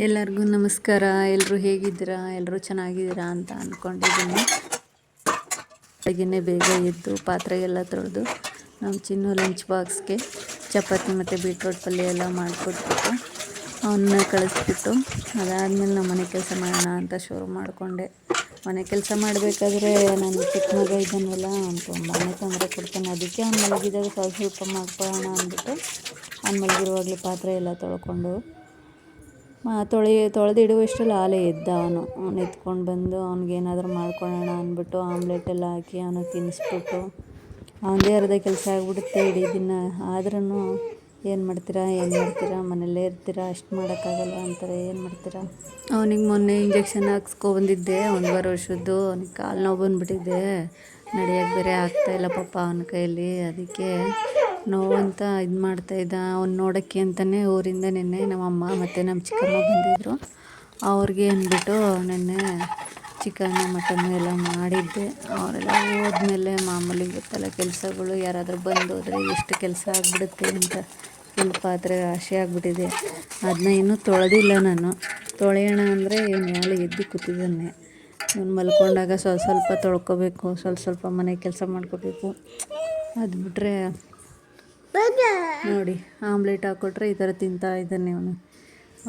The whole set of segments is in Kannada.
ಎಲ್ಲರಿಗೂ ನಮಸ್ಕಾರ. ಎಲ್ಲರೂ ಹೇಗಿದ್ದೀರಾ? ಎಲ್ಲರೂ ಚೆನ್ನಾಗಿದ್ದೀರಾ ಅಂತ ಅಂದ್ಕೊಂಡಿದ್ದೀನಿ. ಬೆಳಗ್ಗೆನೇ ಬೇಗ ಎದ್ದು ಪಾತ್ರೆ ಎಲ್ಲ ತೊಳೆದು ನಮ್ಮ ಚಿನ್ನು ಲಂಚ್ ಬಾಕ್ಸ್ಗೆ ಚಪಾತಿ ಮತ್ತು ಬೀಟ್ರೋಟ್ ಪಲ್ಯ ಎಲ್ಲ ಮಾಡಿಕೊಟ್ಬಿಟ್ಟು ಅವನ್ನ ಕಳಿಸ್ಬಿಟ್ಟು ಅದಾದಮೇಲೆ ನಮ್ಮ ಮನೆ ಕೆಲಸ ಮಾಡೋಣ ಅಂತ ಶುರು ಮಾಡಿಕೊಂಡೆ. ಮನೆ ಕೆಲಸ ಮಾಡಬೇಕಾದ್ರೆ ನಾನು ಚಿಕ್ಕ ಮಗ ಇದ್ದಾನಲ್ಲ ಅವ್ನು ತುಂಬಾ ತೊಂದರೆ ಕೊಡ್ತಾನೆ. ಅದಕ್ಕೆ ಅವ್ನು ಮಲಗಿದಾಗ ಸ್ವಲ್ಪ ಮಾಡ್ಕೊಳ್ಳೋಣ ಅಂದ್ಬಿಟ್ಟು ಅವ್ನು ಮಲಗಿರುವಾಗಲೇ ಪಾತ್ರೆ ಎಲ್ಲ ತೊಳ್ಕೊಂಡು ತೊಳೆದಿಡುವಷ್ಟರಲ್ಲಿ ಆಲೆ ಎದ್ದ. ಅವನು ಎತ್ಕೊಂಡು ಬಂದು ಅವ್ನಿಗೇನಾದರೂ ಮಾಡ್ಕೊಳ್ಳೋಣ ಅಂದ್ಬಿಟ್ಟು ಆಮ್ಲೆಟ್ ಎಲ್ಲ ಹಾಕಿ ಅವನಿಗೆ ತಿನ್ನಿಸ್ಬಿಟ್ಟು ಅವನದೇ ಅರ್ಧ ಕೆಲಸ ಆಗಿಬಿಡುತ್ತೆ ಇಡೀ ದಿನ. ಆದ್ರೂ ಏನು ಮಾಡ್ತೀರಾ ಮನೆಯಲ್ಲೇ ಇರ್ತೀರಾ, ಅಷ್ಟು ಮಾಡೋಕ್ಕಾಗಲ್ಲ ಅಂತಾರೆ. ಏನು ಮಾಡ್ತೀರಾ? ಅವನಿಗೆ ಮೊನ್ನೆ ಇಂಜೆಕ್ಷನ್ ಹಾಕ್ಸ್ಕೊಬಂದಿದ್ದೆ 1.5 ವರ್ಷದ್ದು. ಅವ್ನಿಗೆ ಕಾಲು ನೋವು ಬಂದುಬಿಟ್ಟಿದೆ, ನಡೆಯೋಕ್ಕೆ ಬೇರೆ ಆಗ್ತಾಯಿಲ್ಲ ಪಾಪ ಅವನ ಕೈಯಲ್ಲಿ. ಅದಕ್ಕೆ ನೋವಂತ ಇದು ಮಾಡ್ತಾಯಿದ್ದ. ಅವ್ನು ನೋಡೋಕ್ಕೆ ಅಂತಲೇ ಊರಿಂದ ನೆನ್ನೆ ನಮ್ಮಮ್ಮ ಮತ್ತು ನಮ್ಮ ಚಿಕ್ಕಮ್ಮ ಬಂದಿದ್ದರು. ಅವ್ರಿಗೆ ಅಂದ್ಬಿಟ್ಟು ನೆನ್ನೆ ಚಿಕನ್ನು ಮಟನ್ನು ಎಲ್ಲ ಮಾಡಿದ್ದೆ. ಅವರೆಲ್ಲ ಹೋದ್ಮೇಲೆ ಮಾಮೂಲಿ ಗೊತ್ತಲ್ಲ ಕೆಲಸಗಳು, ಯಾರಾದರೂ ಬಂದೋದ್ರೆ ಎಷ್ಟು ಕೆಲಸ ಆಗಿಬಿಡುತ್ತೆ ಅಂತ ಫುಲ್ ಪಾತ್ರೆ ರಾಶಿ ಆಗಿಬಿಟ್ಟಿದೆ. ಅದನ್ನ ಇನ್ನೂ ತೊಳೆದಿಲ್ಲ ನಾನು. ತೊಳೆಯೋಣ ಅಂದರೆ ಮೇಲೆ ಎದ್ದು ಕೂತಿದ್ದಾನೆ. ಇವನು ಮಲ್ಕೊಂಡಾಗ ಸ್ವಲ್ಪ ತೊಳ್ಕೊಬೇಕು, ಸ್ವಲ್ಪ ಮನೆ ಕೆಲಸ ಮಾಡ್ಕೋಬೇಕು. ಅದು ಬಿಟ್ಟರೆ ನೋಡಿ ಆಮ್ಲೆಟ್ ಹಾಕ್ಕೊಟ್ರೆ ಈ ಥರ ತಿಂತಾ ಇದ್ದಾನೆ ಅವನು.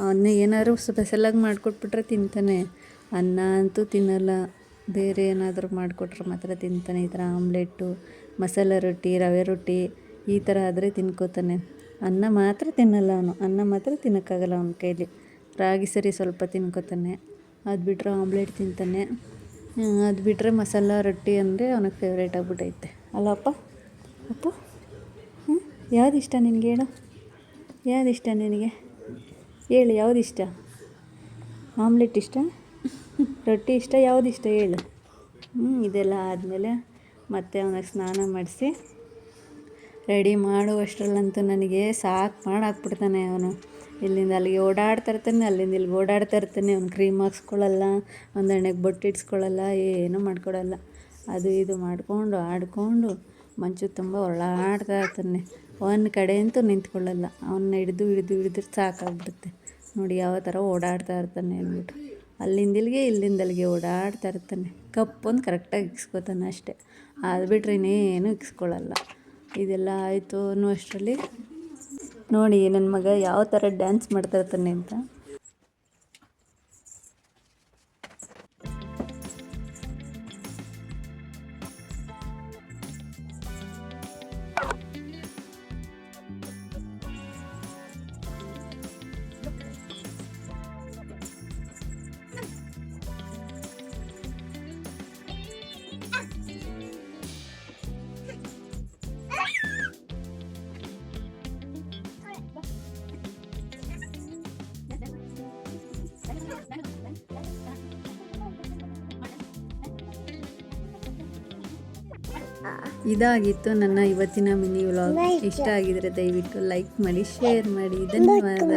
ಅವನ್ನ ಏನಾದರೂ ಸ್ಪೆಷಲಾಗಿ ಮಾಡಿಕೊಟ್ಬಿಟ್ರೆ ತಿಂತಾನೆ. ಅನ್ನ ಅಂತೂ ತಿನ್ನಲ್ಲ. ಬೇರೆ ಏನಾದರೂ ಮಾಡಿಕೊಟ್ರೆ ಮಾತ್ರ ತಿಂತಾನೆ. ಈ ಥರ ಆಮ್ಲೆಟ್ಟು, ಮಸಾಲೆ ರೊಟ್ಟಿ, ರವೆ ರೊಟ್ಟಿ ಈ ಥರ ಆದರೆ ತಿನ್ಕೋತಾನೆ. ಅನ್ನ ಮಾತ್ರ ತಿನ್ನಲ್ಲ ಅವನು. ಅನ್ನ ಮಾತ್ರ ತಿನ್ನೋಕ್ಕಾಗಲ್ಲ ಅವನ ಕೈಲಿ. ರಾಗಿ ಸರಿ ಸ್ವಲ್ಪ ತಿನ್ಕೋತಾನೆ. ಅದು ಬಿಟ್ಟರೆ ಆಮ್ಲೆಟ್ ತಿಂತಾನೆ. ಅದು ಬಿಟ್ಟರೆ ಮಸಾಲ ರೊಟ್ಟಿ ಅಂದರೆ ಅವನಿಗೆ ಫೇವ್ರೇಟ್ ಆಗಿಬಿಟ್ಟೈತೆ ಅಲ್ಲಪ್ಪ. ಅಪ್ಪು ಯಾವ್ದು ಇಷ್ಟ ನಿನಗೆ? ಹೇಳು, ಯಾವ್ದು ಇಷ್ಟ ನಿನಗೆ? ಹೇಳು, ಯಾವ್ದು ಇಷ್ಟ? ಆಮ್ಲೆಟ್ ಇಷ್ಟ, ರೊಟ್ಟಿ ಇಷ್ಟ, ಯಾವ್ದು ಇಷ್ಟ ಹೇಳು? ಇದೆಲ್ಲ ಆದಮೇಲೆ ಮತ್ತೆ ಅವನಿಗೆ ಸ್ನಾನ ಮಾಡಿಸಿ ರೆಡಿ ಮಾಡುವಷ್ಟರಲ್ಲಂತೂ ನನಗೆ ಸಾಕು ಮಾಡಾಕ್ಬಿಡ್ತಾನೆ ಅವನು. ಇಲ್ಲಿಂದ ಅಲ್ಲಿಗೆ ಓಡಾಡ್ತಾ ಇರ್ತಾನೆ, ಅಲ್ಲಿಂದ ಇಲ್ಲಿಗೆ ಓಡಾಡ್ತಾ ಇರ್ತಾನೆ. ಅವ್ನು ಕ್ರೀಮ್ ಹಾಕ್ಸ್ಕೊಳ್ಳಲ್ಲ, ಒಂದು ಎಣ್ಣೆಗೆ ಬೊಟ್ಟು ಇಡ್ಸ್ಕೊಳ್ಳಲ್ಲ, ಏನೂ ಮಾಡ್ಕೊಡಲ್ಲ. ಅದು ಇದು ಮಾಡಿಕೊಂಡು ಆಡಿಕೊಂಡು ಮಂಚು ತುಂಬ ಹೊರಳಾಡ್ತಾ ಇರ್ತಾನೆ. ಒಂದು ಕಡೆ ಅಂತೂ ನಿಂತ್ಕೊಳ್ಳಲ್ಲ. ಅವನ್ನ ಹಿಡಿದು ಸಾಕಾಗ್ಬಿಡುತ್ತೆ. ನೋಡಿ ಯಾವ ಥರ ಓಡಾಡ್ತಾ ಇರ್ತಾನೆ ಅಂದ್ಬಿಟ್ಟು. ಅಲ್ಲಿಂದ ಇಲ್ಲಿಗೆ ಓಡಾಡ್ತಾ ಇರ್ತಾನೆ. ಕಪ್ಪೊಂದು ಕರೆಕ್ಟಾಗಿ ಇಕ್ಸ್ಕೊತಾನೆ ಅಷ್ಟೇ. ಅದು ಬಿಟ್ಟರೆ ಇನ್ನೇನು ಇಕ್ಸ್ಕೊಳ್ಳಲ್ಲ. ಇದೆಲ್ಲ ಆಯಿತು ಅನ್ನೋ ಅಷ್ಟರಲ್ಲಿ ನೋಡಿ ನನ್ನ ಮಗ ಯಾವ ಥರ ಡ್ಯಾನ್ಸ್ ಮಾಡ್ತಾ ಇರ್ತಾನೆ ಅಂತ. ಇದಾಗಿತ್ತು ನನ್ನ ಇವತ್ತಿನ ಮಿನಿ ವ್ಲಾಗ್. ಇಷ್ಟ ಆಗಿದರೆ ದಯವಿಟ್ಟು ಲೈಕ್ ಮಾಡಿ, ಶೇರ್ ಮಾಡಿ. ಧನ್ಯವಾದ.